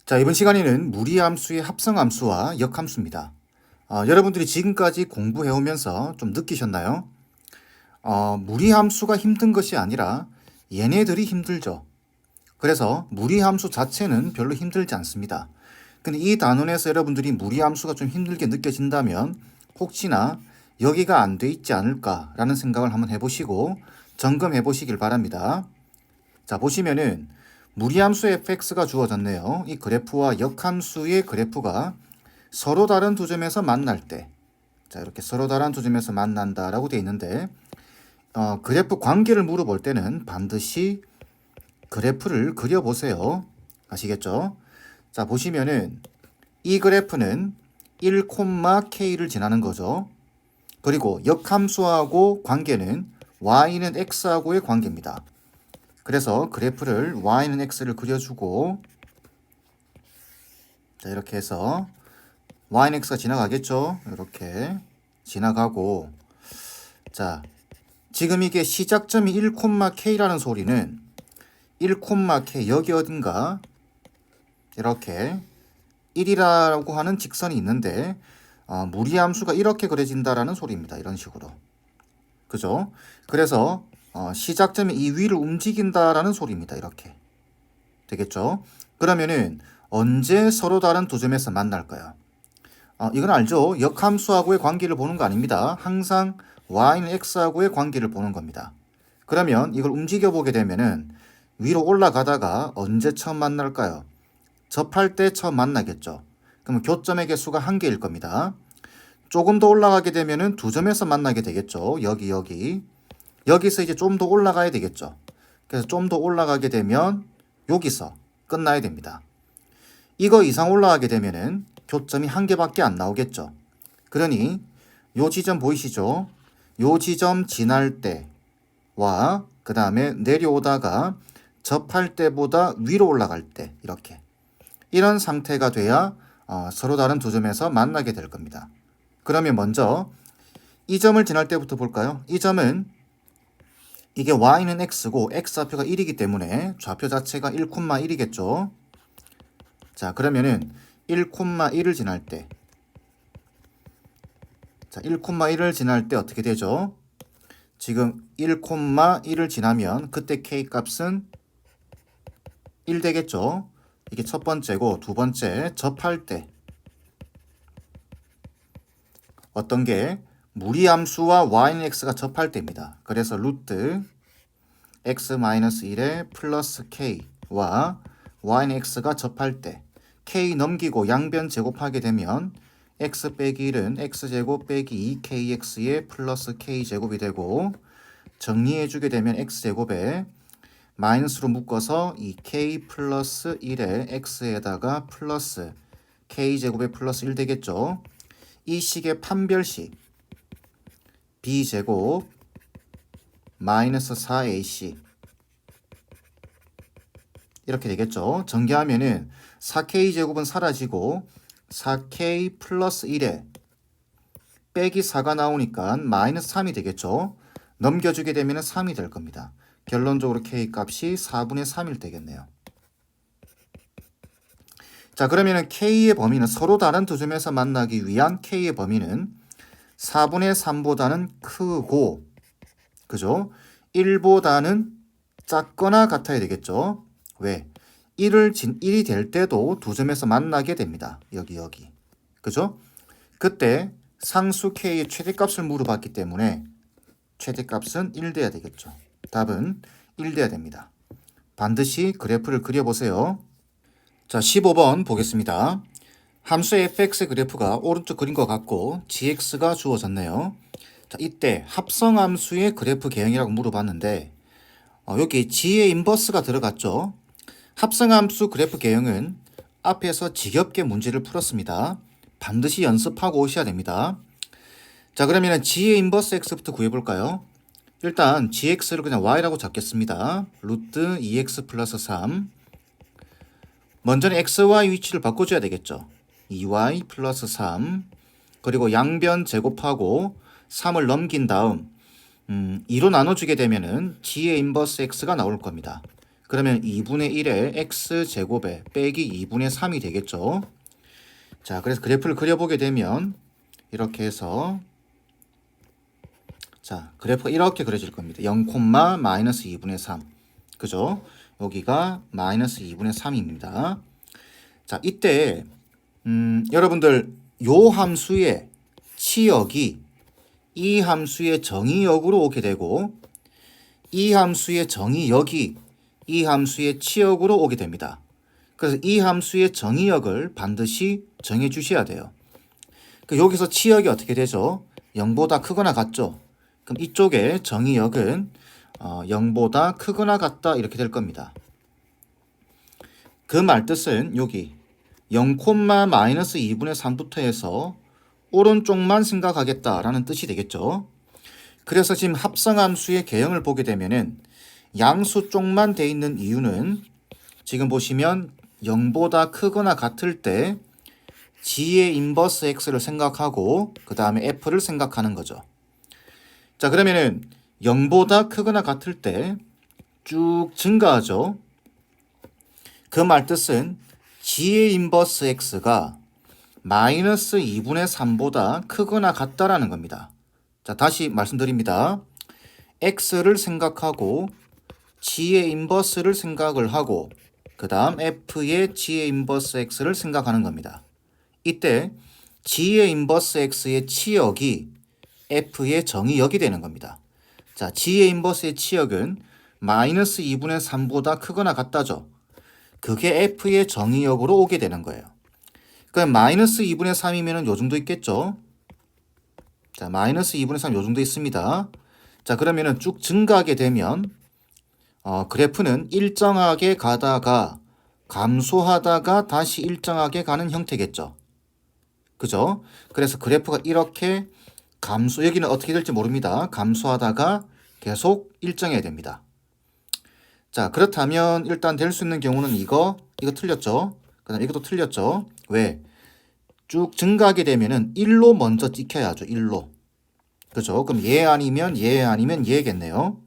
자, 이번 시간에는 무리함수의 합성함수와 역함수입니다. 여러분들이 지금까지 공부해오면서 좀 느끼셨나요? 무리함수가 힘든 것이 아니라 얘네들이 힘들죠. 그래서 무리함수 자체는 별로 힘들지 않습니다. 근데 이 단원에서 여러분들이 무리함수가 좀 힘들게 느껴진다면 혹시나 여기가 안 돼 있지 않을까라는 생각을 한번 해보시고 점검해 보시길 바랍니다. 자, 보시면은 무리함수 fx가 주어졌네요. 이 그래프와 역함수의 그래프가 서로 다른 두 점에서 만날 때, 자, 이렇게 서로 다른 두 점에서 만난다라고 되어 있는데, 그래프 관계를 물어볼 때는 반드시 그래프를 그려보세요. 아시겠죠? 자, 보시면은 이 그래프는 1,k를 지나는 거죠. 그리고 역함수하고 관계는 y는 x하고의 관계입니다. 그래서 그래프를 y는 x를 그려주고, 자, 이렇게 해서 y는 x가 지나가겠죠. 이렇게 지나가고, 자, 지금 이게 시작점이 1,k라는 소리는 1,k 여기 어딘가 이렇게 1이라고 하는 직선이 있는데 무리함수가 이렇게 그려진다라는 소리입니다. 이런 식으로. 그죠? 그래서 시작점이 이 위를 움직인다라는 소리입니다. 이렇게. 되겠죠? 그러면은 언제 서로 다른 두 점에서 만날까요? 이건 알죠? 역함수하고의 관계를 보는 거 아닙니다. 항상 y는 x하고의 관계를 보는 겁니다. 그러면 이걸 움직여 보게 되면은 위로 올라가다가 언제 처음 만날까요? 접할 때 처음 만나겠죠. 그럼 교점의 개수가 한 개일 겁니다. 조금 더 올라가게 되면은 두 점에서 만나게 되겠죠. 여기. 여기서 이제 좀 더 올라가야 되겠죠. 그래서 좀 더 올라가게 되면 여기서 끝나야 됩니다. 이거 이상 올라가게 되면은 교점이 한 개밖에 안 나오겠죠. 그러니 요 지점 보이시죠? 요 지점 지날 때와 그 다음에 내려오다가 접할 때보다 위로 올라갈 때 이렇게 이런 상태가 돼야 서로 다른 두 점에서 만나게 될 겁니다. 그러면 먼저 이 점을 지날 때부터 볼까요? 이 점은 이게 y는 x고 x좌표가 1이기 때문에 좌표 자체가 1,1이겠죠. 자, 그러면은 1,1을 지날 때, 자, 1,1을 지날 때 어떻게 되죠? 지금 1,1을 지나면 그때 k 값은 1 되겠죠. 이게 첫 번째고 두 번째 접할 때 어떤 게 무리함수와 y는 x가 접할 때입니다. 그래서 루트 x-1에 플러스 k와 y는 x가 접할 때 k 넘기고 양변 제곱하게 되면 x 빼기 1은 x제곱 빼기 2kx의 플러스 k제곱이 되고 정리해주게 되면 x제곱에 마이너스로 묶어서 이 k 플러스 1에 x에다가 플러스 k제곱에 플러스 1 되겠죠. 이 식의 판별식 b제곱 마이너스 4ac 이렇게 되겠죠. 전개하면은 4k제곱은 사라지고 4k 플러스 1에 빼기 4가 나오니까 마이너스 3이 되겠죠. 넘겨주게 되면 3이 될 겁니다. 결론적으로 k 값이 4분의 3일 되겠네요. 자, 그러면은 k의 범위는 서로 다른 두 점에서 만나기 위한 k의 범위는 4분의 3보다는 크고, 그죠? 1보다는 작거나 같아야 되겠죠. 왜? 1이 될 때도 두 점에서 만나게 됩니다. 여기. 그죠? 그때 상수 k의 최대값을 물어봤기 때문에 최대값은 1 돼야 되겠죠. 답은 1 돼야 됩니다. 반드시 그래프를 그려보세요. 자, 15번 보겠습니다. 함수 fx 그래프가 오른쪽 그림과 같고 gx가 주어졌네요. 자, 이때 합성함수의 그래프 개형이라고 물어봤는데 여기 g의 인버스가 들어갔죠. 합성함수 그래프 개형은 앞에서 지겹게 문제를 풀었습니다. 반드시 연습하고 오셔야 됩니다. 자, 그러면 g의 인버스 x부터 구해볼까요? 일단 gx를 그냥 y라고 잡겠습니다. 루트 2x 플러스 3. 먼저는 xy 위치를 바꿔줘야 되겠죠. 2y 플러스 3. 그리고 양변 제곱하고 3을 넘긴 다음 2로 나눠주게 되면은 g의 인버스 x가 나올 겁니다. 그 그러면 2분의 1에 x제곱에 빼기 2분의 3이 되겠죠. 자, 그래서 그래프를 그려보게 되면 이렇게 해서 자, 그래프가 이렇게 그려질 겁니다. 0, 마이너스 2분의 3. 그죠? 여기가 마이너스 2분의 3입니다. 자, 이때 여러분들 요 함수의 치역이 이 함수의 정의역으로 오게 되고 이 함수의 정의역이 이 함수의 치역으로 오게 됩니다. 그래서 이 함수의 정의역을 반드시 정해 주셔야 돼요. 여기서 치역이 어떻게 되죠? 0보다 크거나 같죠? 그럼 이쪽에 정의역은 0보다 크거나 같다 이렇게 될 겁니다. 그 말뜻은 여기 0, 마이너스 2분의 3부터 해서 오른쪽만 생각하겠다라는 뜻이 되겠죠. 그래서 지금 합성함수의 개형을 보게 되면은 양수 쪽만 돼 있는 이유는 지금 보시면 0보다 크거나 같을 때 g의 인버스 x를 생각하고 그 다음에 f를 생각하는 거죠. 자, 그러면은 0보다 크거나 같을 때 쭉 증가하죠. 그 말뜻은 g의 인버스 x가 마이너스 2분의 3보다 크거나 같다라는 겁니다. 자, 다시 말씀드립니다. x를 생각하고 g의 인버스를 생각을 하고 그 다음 f의 g의 인버스 x를 생각하는 겁니다. 이때 g의 인버스 x의 치역이 f의 정의역이 되는 겁니다. 자, g의 인버스의 치역은 마이너스 2분의 3보다 크거나 같다죠. 그게 f의 정의역으로 오게 되는 거예요. 그럼 마이너스 2분의 3이면 요 정도 있겠죠. 자, 마이너스 2분의 3 요 정도 있습니다. 자, 그러면은 쭉 증가하게 되면 그래프는 일정하게 가다가 감소하다가 다시 일정하게 가는 형태겠죠. 그죠? 그래서 그래프가 이렇게 여기는 어떻게 될지 모릅니다. 감소하다가 계속 일정해야 됩니다. 자, 그렇다면 일단 될 수 있는 경우는 이거 틀렸죠? 그 다음에 이것도 틀렸죠? 왜? 쭉 증가하게 되면은 1로 먼저 찍혀야죠. 1로. 그죠? 그럼 얘 아니면 얘겠네요.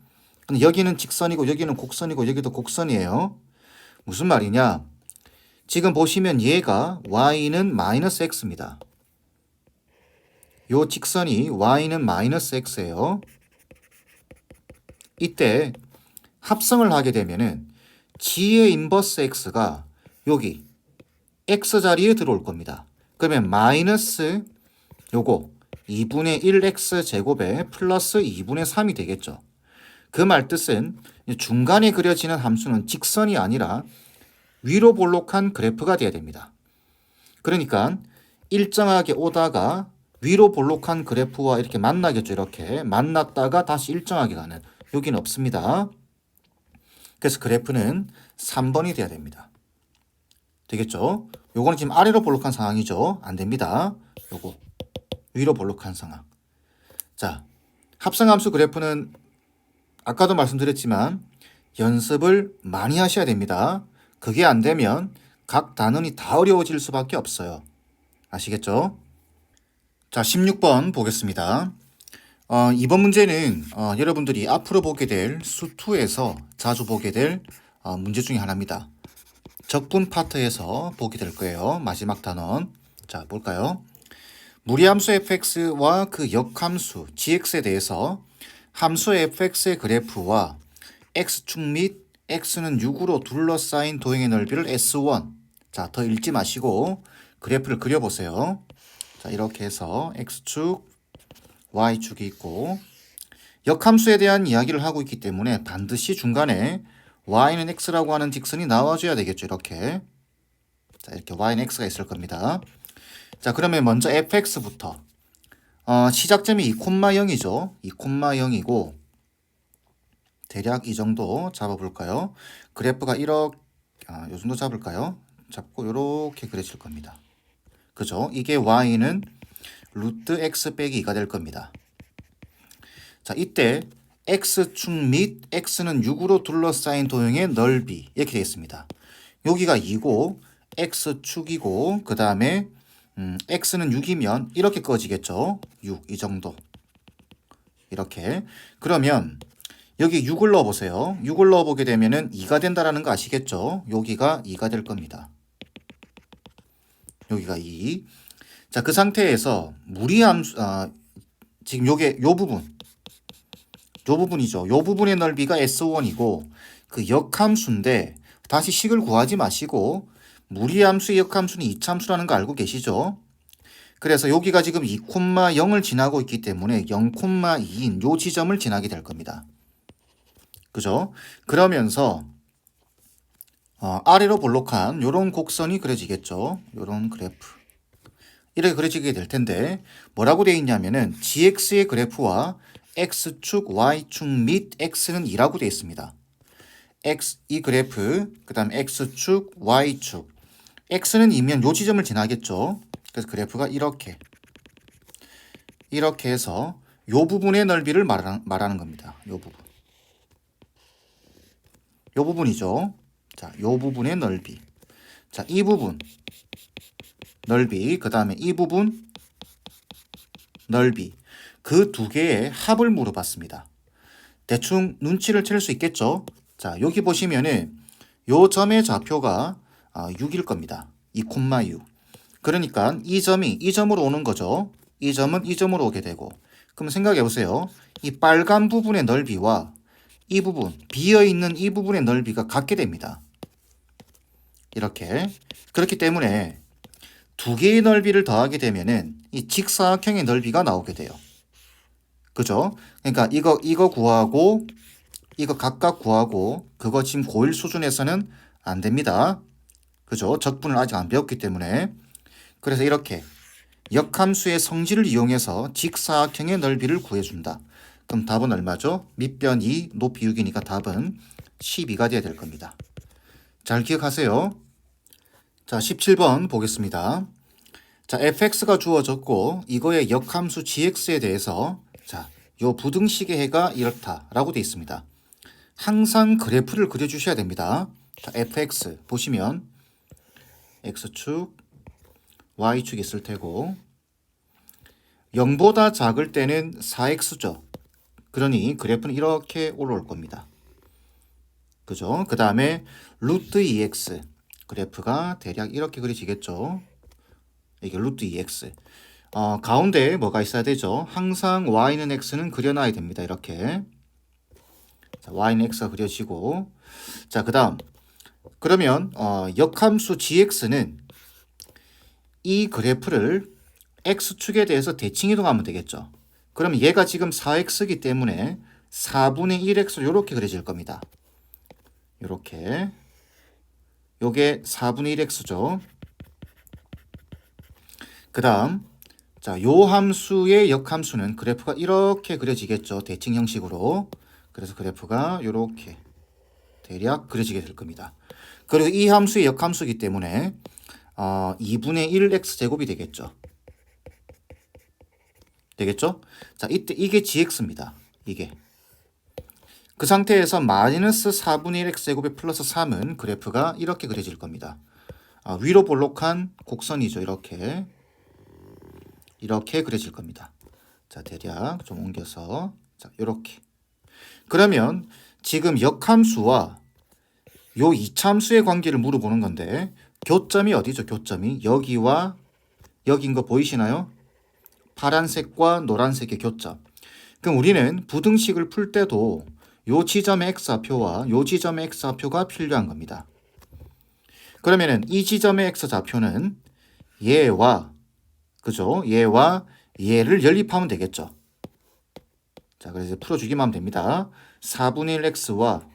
근데 여기는 직선이고 여기는 곡선이고 여기도 곡선이에요. 무슨 말이냐? 지금 보시면 얘가 y는 마이너스 x입니다. 요 직선이 y는 마이너스 x예요. 이때 합성을 하게 되면은 g의 인버스 x가 여기 x 자리에 들어올 겁니다. 그러면 마이너스 요거 2분의 1x 제곱에 플러스 2분의 3이 되겠죠. 그 말뜻은 중간에 그려지는 함수는 직선이 아니라 위로 볼록한 그래프가 돼야 됩니다. 그러니까 일정하게 오다가 위로 볼록한 그래프와 이렇게 만나겠죠. 이렇게 만났다가 다시 일정하게 가는 여기는 없습니다. 그래서 그래프는 3번이 돼야 됩니다. 되겠죠? 요거는 지금 아래로 볼록한 상황이죠. 안 됩니다. 요거 위로 볼록한 상황. 자, 합성함수 그래프는 아까도 말씀드렸지만 연습을 많이 하셔야 됩니다. 그게 안 되면 각 단원이 다 어려워질 수밖에 없어요. 아시겠죠? 자, 16번 보겠습니다. 이번 문제는 여러분들이 앞으로 보게 될 수2에서 자주 보게 될 문제 중에 하나입니다. 적분 파트에서 보게 될 거예요. 마지막 단원. 자, 볼까요? 무리함수 fx와 그 역함수 gx에 대해서 함수 fx의 그래프와 x축 및 x는 6으로 둘러싸인 도형의 넓이를 S1. 자, 더 읽지 마시고 그래프를 그려보세요. 자, 이렇게 해서 x축, y축이 있고 역함수에 대한 이야기를 하고 있기 때문에 반드시 중간에 y는 x라고 하는 직선이 나와줘야 되겠죠. 이렇게. 자, 이렇게 y는 x가 있을 겁니다. 자, 그러면 먼저 fx부터 시작점이 2,0이죠. 2,0이고 대략 이 정도 잡아볼까요? 그래프가 요 정도 잡을까요? 잡고 이렇게 그려질 겁니다. 그죠? 이게 y는 루트 x 빼기 2가 될 겁니다. 자, 이때 x축 및 x는 6으로 둘러싸인 도형의 넓이 이렇게 되어 있습니다. 여기가 2고 x축이고 그 다음에 x는 6이면 이렇게 꺼지겠죠. 6, 이 정도. 이렇게. 그러면 여기 6을 넣어보세요. 6을 넣어보게 되면은 2가 된다라는 거 아시겠죠? 여기가 2가 될 겁니다. 여기가 2. 자, 그 상태에서 무리함수, 지금 요 부분이죠. 요 부분의 넓이가 S1이고 그 역함수인데 다시 식을 구하지 마시고 무리함수의 역함수는 이참수라는 거 알고 계시죠? 그래서 여기가 지금 2,0을 지나고 있기 때문에 0,2인 요 지점을 지나게 될 겁니다. 그죠? 그러면서 아래로 볼록한 요런 곡선이 그려지겠죠. 요런 그래프. 이렇게 그려지게 될 텐데 뭐라고 되어 있냐면은 gx의 그래프와 x축, y축 및 x는 2라고 되어 있습니다. x 이 그래프, 그다음에 x축, y축. x는 2면 요 지점을 지나겠죠. 그래서 그래프가 이렇게 해서 요 부분의 넓이를 말하는 겁니다. 요 부분. 요 부분이죠. 자, 요 부분의 넓이. 자, 이 부분 넓이, 그다음에 이 부분 넓이. 그 두 개의 합을 물어봤습니다. 대충 눈치를 챌 수 있겠죠? 자, 여기 보시면은 요 점의 좌표가 6일 겁니다. 2,6. 그러니까 이 점이 이 점으로 오는 거죠. 이 점은 이 점으로 오게 되고. 그럼 생각해 보세요. 이 빨간 부분의 넓이와 이 부분, 비어 있는 이 부분의 넓이가 같게 됩니다. 이렇게. 그렇기 때문에 두 개의 넓이를 더하게 되면은 이 직사각형의 넓이가 나오게 돼요. 그죠? 그러니까 이거 구하고 이거 각각 구하고 그거 지금 고1 수준에서는 안 됩니다. 그죠? 적분을 아직 안 배웠기 때문에. 그래서 이렇게 역함수의 성질을 이용해서 직사각형의 넓이를 구해준다. 그럼 답은 얼마죠? 밑변 2, 높이 6이니까 답은 12가 돼야 될 겁니다. 잘 기억하세요. 자, 17번 보겠습니다. 자, fx가 주어졌고 이거의 역함수 gx에 대해서 자, 요 부등식의 해가 이렇다라고 되어 있습니다. 항상 그래프를 그려주셔야 됩니다. 자, fx 보시면 x축, y축 있을 테고 0보다 작을 때는 4x죠. 그러니 그래프는 이렇게 올라올 겁니다. 그죠? 그 다음에 루트 2x 그래프가 대략 이렇게 그려지겠죠. 이게 루트 2x. 가운데 뭐가 있어야 되죠? 항상 y는 x는 그려놔야 됩니다. 이렇게. 자, y는 x가 그려지고. 자, 그 다음. 그러면 역함수 gx는 이 그래프를 x축에 대해서 대칭 이동하면 되겠죠. 그럼 얘가 지금 4x이기 때문에 4분의 1x 이렇게 그려질 겁니다. 이렇게. 요게 4분의 1x죠. 그 다음 자, 요 함수의 역함수는 그래프가 이렇게 그려지겠죠. 대칭 형식으로. 그래서 그래프가 이렇게 대략 그려지게 될 겁니다. 그리고 이 함수의 역함수이기 때문에 2분의 1x제곱이 되겠죠. 되겠죠? 자, 이때 이게 gx입니다. 이게. 그 상태에서 마이너스 4분의 1x제곱에 플러스 3은 그래프가 이렇게 그려질 겁니다. 위로 볼록한 곡선이죠. 이렇게 그려질 겁니다. 자, 대략 좀 옮겨서 자, 이렇게. 그러면 지금 역함수와 요 이참수의 관계를 물어보는 건데 교점이 어디죠? 교점이 여기와 여기인 거 보이시나요? 파란색과 노란색의 교점. 그럼 우리는 부등식을 풀 때도 요 지점의 x좌표와 요 지점의 x좌표가 필요한 겁니다. 그러면은 이 지점의 x좌표는 얘와 그죠? 얘와 얘를 연립하면 되겠죠. 자, 그래서 풀어주기만 하면 됩니다. 4분의 1x와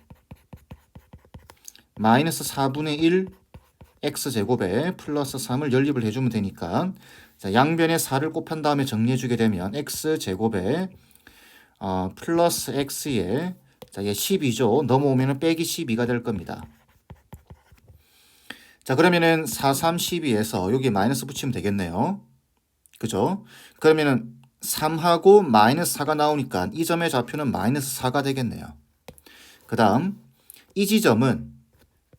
마이너스 4분의 1 x제곱에 플러스 3을 연립을 해주면 되니까 자, 양변에 4를 곱한 다음에 정리해주게 되면 x제곱에 플러스 x에 자, 얘 12죠. 넘어오면 빼기 12가 될 겁니다. 자, 그러면은 4, 3, 12에서 여기 마이너스 붙이면 되겠네요. 그죠? 그러면은 3하고 마이너스 4가 나오니까 이 점의 좌표는 마이너스 4가 되겠네요. 그 다음 이 지점은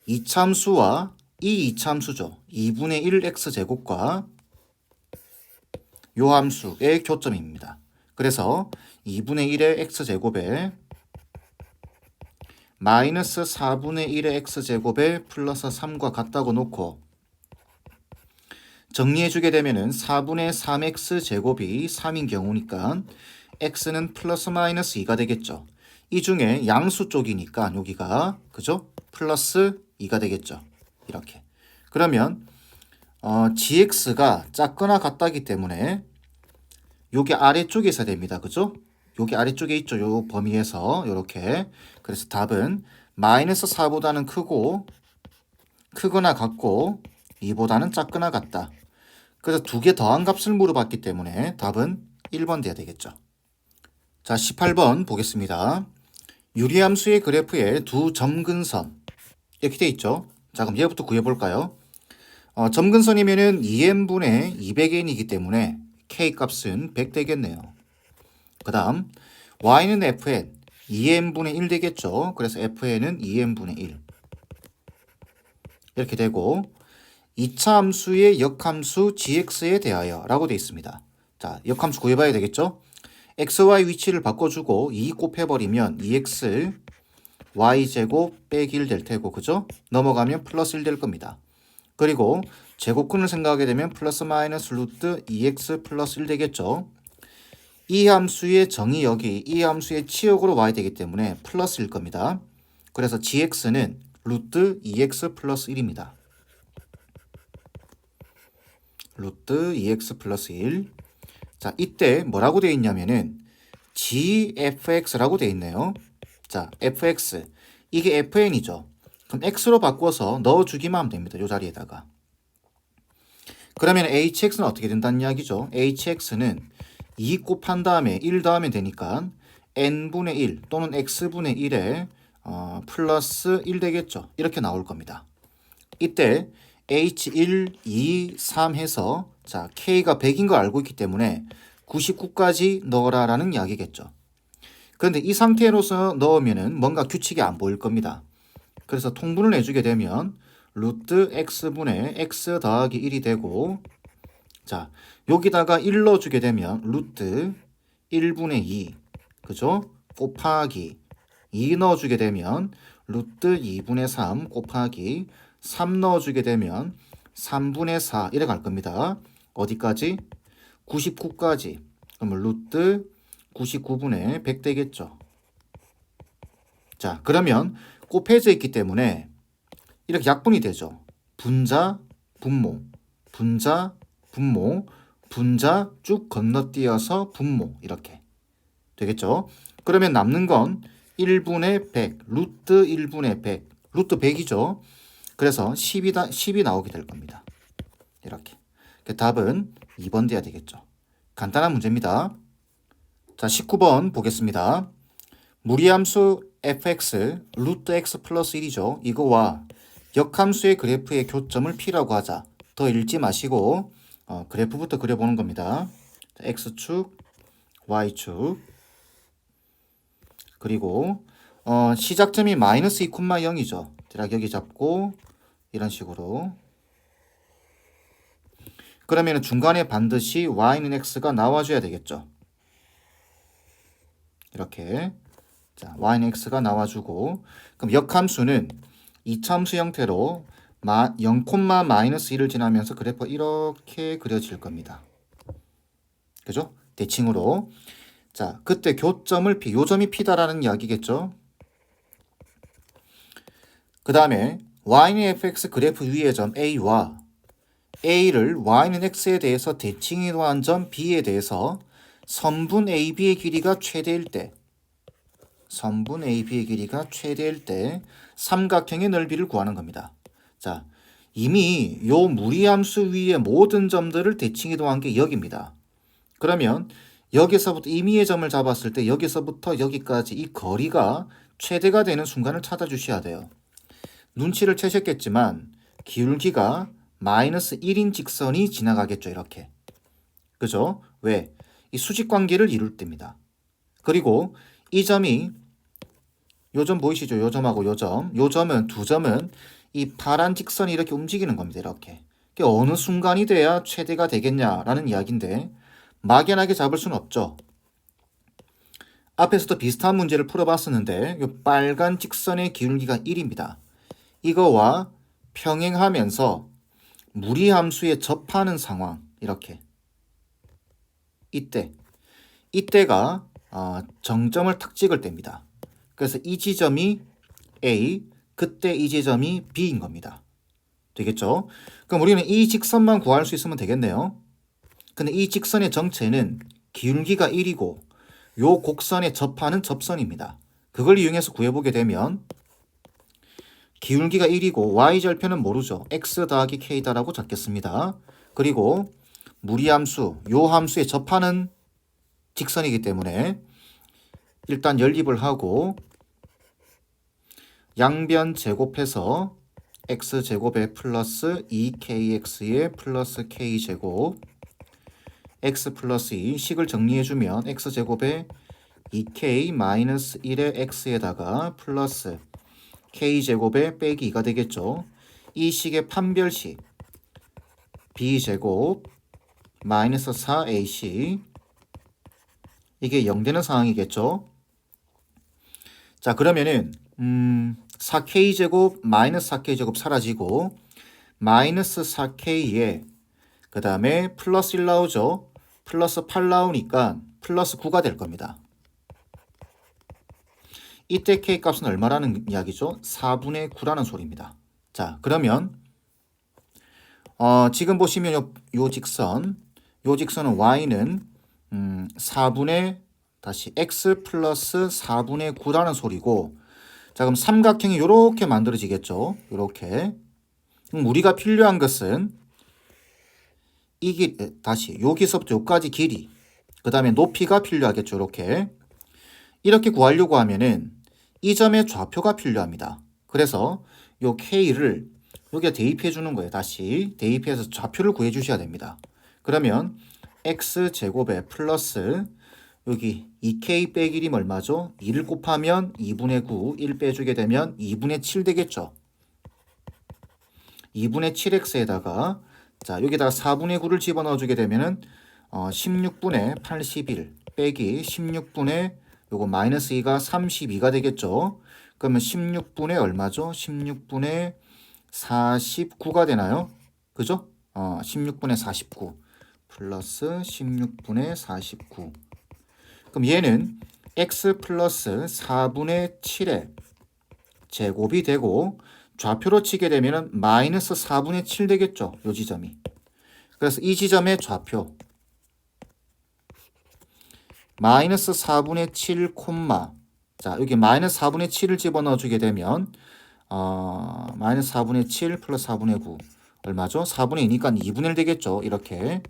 이참수와 이 이참수죠. 2분의 1x제곱과 요 함수의 교점입니다. 그래서 2분의 1의 x제곱에 마이너스 4분의 1의 x제곱에 플러스 3과 같다고 놓고 정리해주게 되면은 4분의 3x제곱이 3인 경우니까 x는 플러스 마이너스 2가 되겠죠. 이 중에 양수 쪽이니까 여기가 그죠? 플러스 2가 되겠죠. 이렇게. 그러면 gx가 작거나 같다기 때문에 여기 아래쪽에 있어야 됩니다. 그죠? 여기 아래쪽에 있죠. 요 범위에서 이렇게. 그래서 답은 마이너스 4보다는 크고 크거나 같고 2보다는 작거나 같다. 그래서 두 개 더한 값을 물어봤기 때문에 답은 1번 돼야 되겠죠. 자, 18번 보겠습니다. 유리함수의 그래프에 두 점근선 이렇게 돼 있죠. 자, 그럼 얘부터 구해볼까요? 점근선이면은 2n분의 200n이기 때문에 k 값은 100 되겠네요. 그 다음 y는 fn 2n분의 1 되겠죠. 그래서 fn은 2n분의 1 이렇게 되고 2차 함수의 역함수 gx에 대하여 라고 되어 있습니다. 자, 역함수 구해봐야 되겠죠. xy 위치를 바꿔주고 2 곱해버리면 2x y제곱 빼기 1 될 테고 그죠? 넘어가면 플러스 1 될 겁니다. 그리고 제곱근을 생각하게 되면 플러스 마이너스 루트 2x 플러스 1 되겠죠. 이 함수의 정의역이 이 함수의 치역으로 와야 되기 때문에 플러스일 겁니다. 그래서 gx는 루트 2x 플러스 1입니다. 루트 2x 플러스 1. 자, 이때 뭐라고 되어 있냐면은 gfx라고 되어 있네요. 자, fx 이게 fn이죠. 그럼 x로 바꿔서 넣어주기만 하면 됩니다. 이 자리에다가. 그러면 hx는 어떻게 된다는 이야기죠? hx는 2 곱한 다음에 1 더하면 되니까 n분의 1 또는 x분의 1에 플러스 1 되겠죠. 이렇게 나올 겁니다. 이때 h1, 2, 3 해서 자 k가 100인 거 알고 있기 때문에 99까지 넣어라 라는 이야기겠죠. 그런데 이 상태로서 넣으면은 뭔가 규칙이 안 보일 겁니다. 그래서 통분을 내주게 되면 루트 x분의 x 더하기 1이 되고 자 여기다가 1 넣어주게 되면 루트 1분의 2 그죠? 곱하기 2 넣어주게 되면 루트 2분의 3 곱하기 3 넣어주게 되면 3분의 4 이래 갈 겁니다. 어디까지? 99까지. 그러면 루트 99분의 100 되겠죠. 자, 그러면 곱해져 있기 때문에 이렇게 약분이 되죠. 분자, 분모, 분자, 분모, 분자 쭉 건너뛰어서 분모 이렇게 되겠죠. 그러면 남는 건 1분의 100, 루트 1분의 100, 루트 100이죠. 그래서 10이 나오게 될 겁니다. 이렇게. 답은 2번 돼야 되겠죠. 간단한 문제입니다. 자, 19번 보겠습니다. 무리함수 fx, 루트 x 플러스 1이죠. 이거와 역함수의 그래프의 교점을 P라고 하자. 더 읽지 마시고 그래프부터 그려보는 겁니다. x축, y축 그리고 시작점이 마이너스 2,0이죠. 대략 여기 잡고 이런 식으로 그러면 중간에 반드시 y는 x가 나와줘야 되겠죠. 이렇게 자 y는 x가 나와주고 그럼 역함수는 이차함수 형태로 0, 마이너스 1을 지나면서 그래프 이렇게 그려질 겁니다. 그죠? 대칭으로 자 그때 교점을 P, 요점이 P다라는 이야기겠죠. 그 다음에 y는 fx 그래프 위의 점 A와 A를 y는 x에 대해서 대칭이한 점 B에 대해서 선분 AB의 길이가 최대일 때 선분 AB의 길이가 최대일 때 삼각형의 넓이를 구하는 겁니다. 자, 이미 요 무리함수 위의 모든 점들을 대칭이동한 게 여기입니다. 그러면 여기서부터 임의의 점을 잡았을 때 여기서부터 여기까지 이 거리가 최대가 되는 순간을 찾아주셔야 돼요. 눈치를 채셨겠지만 기울기가 마이너스 1인 직선이 지나가겠죠. 이렇게. 그죠? 왜? 이 수직관계를 이룰 때입니다. 그리고 이 점이 요 점 보이시죠? 요 점하고 요 점. 요 점은 두 점은 이 파란 직선이 이렇게 움직이는 겁니다. 이렇게. 어느 순간이 돼야 최대가 되겠냐라는 이야기인데 막연하게 잡을 수는 없죠. 앞에서도 비슷한 문제를 풀어봤었는데 이 빨간 직선의 기울기가 1입니다. 이거와 평행하면서 무리함수에 접하는 상황 이렇게 이때가 정점을 탁 찍을 때입니다. 그래서 이 지점이 A, 그때 이 지점이 B인 겁니다. 되겠죠? 그럼 우리는 이 직선만 구할 수 있으면 되겠네요. 근데 이 직선의 정체는 기울기가 1이고 요 곡선에 접하는 접선입니다. 그걸 이용해서 구해보게 되면 기울기가 1이고 y절편은 모르죠. x 더하기 k다라고 잡겠습니다. 그리고 무리함수, 요 함수에 접하는 직선이기 때문에 일단 연립을 하고 양변 제곱해서 x제곱에 플러스 2kx에 플러스 k제곱 x 플러스 2 식을 정리해주면 x제곱에 2k 마이너스 1의 x에다가 플러스 k제곱에 빼기 2가 되겠죠. 이 식의 판별식 b제곱 마이너스 4ac 이게 0 되는 상황이겠죠. 자 그러면은 4k제곱 마이너스 4k제곱 사라지고 마이너스 4k에 그 다음에 플러스 1 나오죠. 플러스 8 나오니까 플러스 9가 될 겁니다. 이때 k 값은 얼마라는 이야기죠? 4분의 9라는 소리입니다. 자 그러면 지금 보시면 요 직선은 y는 4분의 다시 x 플러스 4분의 9라는 소리고 자 그럼 삼각형이 이렇게 만들어지겠죠. 이렇게 우리가 필요한 것은 다시 여기서부터 여기까지 길이 그 다음에 높이가 필요하겠죠. 이렇게 구하려고 하면은 이 점의 좌표가 필요합니다. 그래서 요 k를 여기에 대입해 주는 거예요. 다시 대입해서 좌표를 구해 주셔야 됩니다. 그러면 x제곱에 플러스 여기 2k 빼기 1이면 얼마죠? 2를 곱하면 2분의 9, 1 빼주게 되면 2분의 7 되겠죠. 2분의 7x에다가 자 여기다가 4분의 9를 집어넣어 주게 되면은 16분의 81 빼기 16분의 요거 마이너스 2가 32가 되겠죠. 그러면 16분의 얼마죠? 16분의 49가 되나요? 그죠? 16분의 49 플러스 16분의 49 그럼 얘는 x 플러스 4분의 7의 제곱이 되고 좌표로 치게 되면 마이너스 4분의 7 되겠죠. 요 지점이. 그래서 이 지점의 좌표 마이너스 4분의 7 콤마 자 여기 마이너스 4분의 7을 집어넣어 주게 되면 마이너스 4분의 7 플러스 4분의 9 얼마죠? 4분의 2니까 2분의 1 되겠죠. 이렇게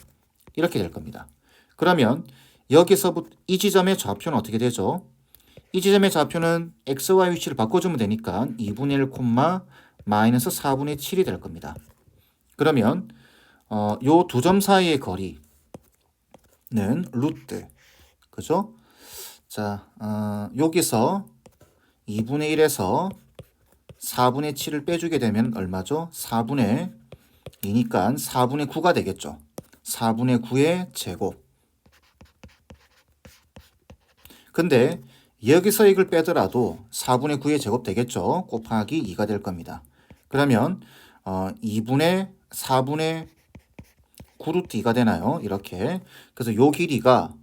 될 겁니다. 그러면 여기서부터 이 지점의 좌표는 어떻게 되죠? 이 지점의 좌표는 xy 위치를 바꿔주면 되니까 2분의 1 콤마 마이너스 4분의 7이 될 겁니다. 그러면 요 두 점 사이의 거리는 루트 그죠? 자 여기서 2분의 1에서 4분의 7을 빼주게 되면 얼마죠? 4분의 2니까 4분의 9가 되겠죠. 4분의 9의 제곱 근데 여기서 이걸 빼더라도 4분의 9의 제곱 되겠죠. 곱하기 2가 될 겁니다. 그러면 2분의 4분의 9루트 2가 되나요? 이렇게. 그래서 요 길이가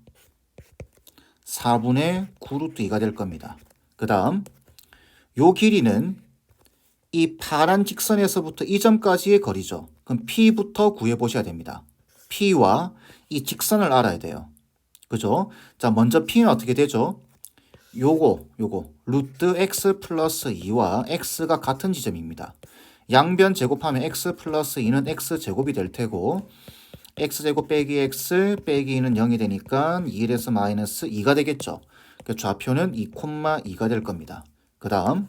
4분의 9루트 2가 될 겁니다. 그 다음 요 길이는 이 파란 직선에서부터 이 점까지의 거리죠. 그럼 P부터 구해보셔야 됩니다. P와 이 직선을 알아야 돼요. 그죠? 자, 먼저 P는 어떻게 되죠? 요거 루트 x 플러스 2와 x가 같은 지점입니다. 양변 제곱하면 x 플러스 2는 x 제곱이 될 테고 x제곱 빼기 x 빼기 2는 0이 되니까 2에서 마이너스 2가 되겠죠. 그 좌표는 2,2가 될 겁니다. 그 다음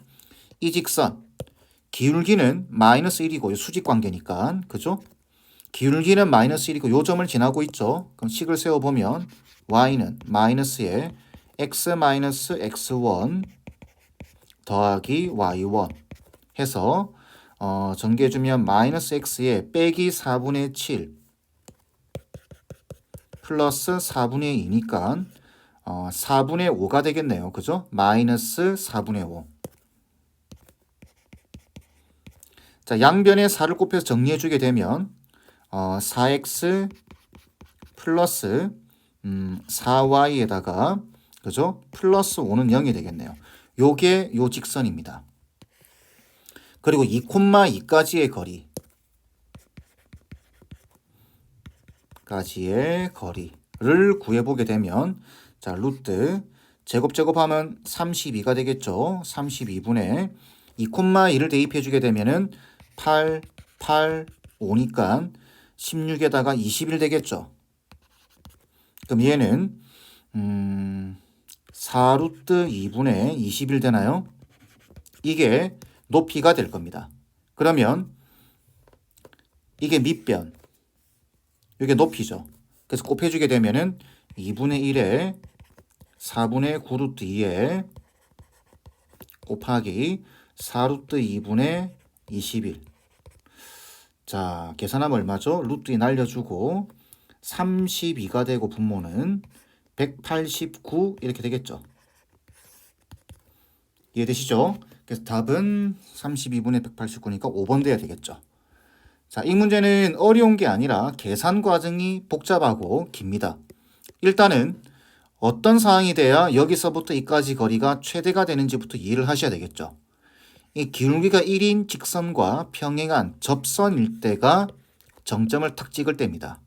이 직선 기울기는 마이너스 1이고 수직 관계니까 그죠? 기울기는 마이너스 1이고 요 점을 지나고 있죠. 그럼 식을 세워보면 y는 마이너스에 x 마이너스 x1 더하기 y1 해서 전개해주면 마이너스 x에 빼기 4분의 7 플러스 4분의 2니까 4분의 5가 되겠네요. 그죠? 마이너스 4분의 5. 자, 양변에 4를 곱해서 정리해 주게 되면 4x 플러스 4y에다가 그죠? 플러스 5는 0이 되겠네요. 요게 요 직선입니다. 그리고 2,2까지의 거리 까지의 거리를 구해보게 되면 자 루트 제곱하면 32가 되겠죠. 32분의 2,2를 대입해주게 되면은 8, 8, 5니까 16에다가 21 되겠죠. 그럼 얘는 4루트 2분의 21 되나요? 이게 높이가 될 겁니다. 그러면 이게 밑변, 이게 높이죠. 그래서 곱해주게 되면은 2분의 1에 4분의 9루트 2에 곱하기 4루트 2분의 21. 자, 계산하면 얼마죠? 루트 2 날려주고 32가 되고 분모는 189 이렇게 되겠죠. 이해되시죠? 그래서 답은 32분의 189니까 5번 돼야 되겠죠. 자, 이 문제는 어려운 게 아니라 계산 과정이 복잡하고 깁니다. 일단은 어떤 상황이 돼야 여기서부터 이까지 거리가 최대가 되는지부터 이해를 하셔야 되겠죠. 이 기울기가 1인 직선과 평행한 접선일 때가 정점을 탁 찍을 때입니다.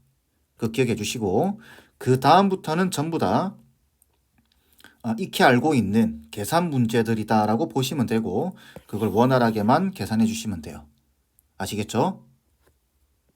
그 기억해 주시고 그 다음부터는 전부 다 익히 알고 있는 계산 문제들이다라고 보시면 되고 그걸 원활하게만 계산해 주시면 돼요. 아시겠죠?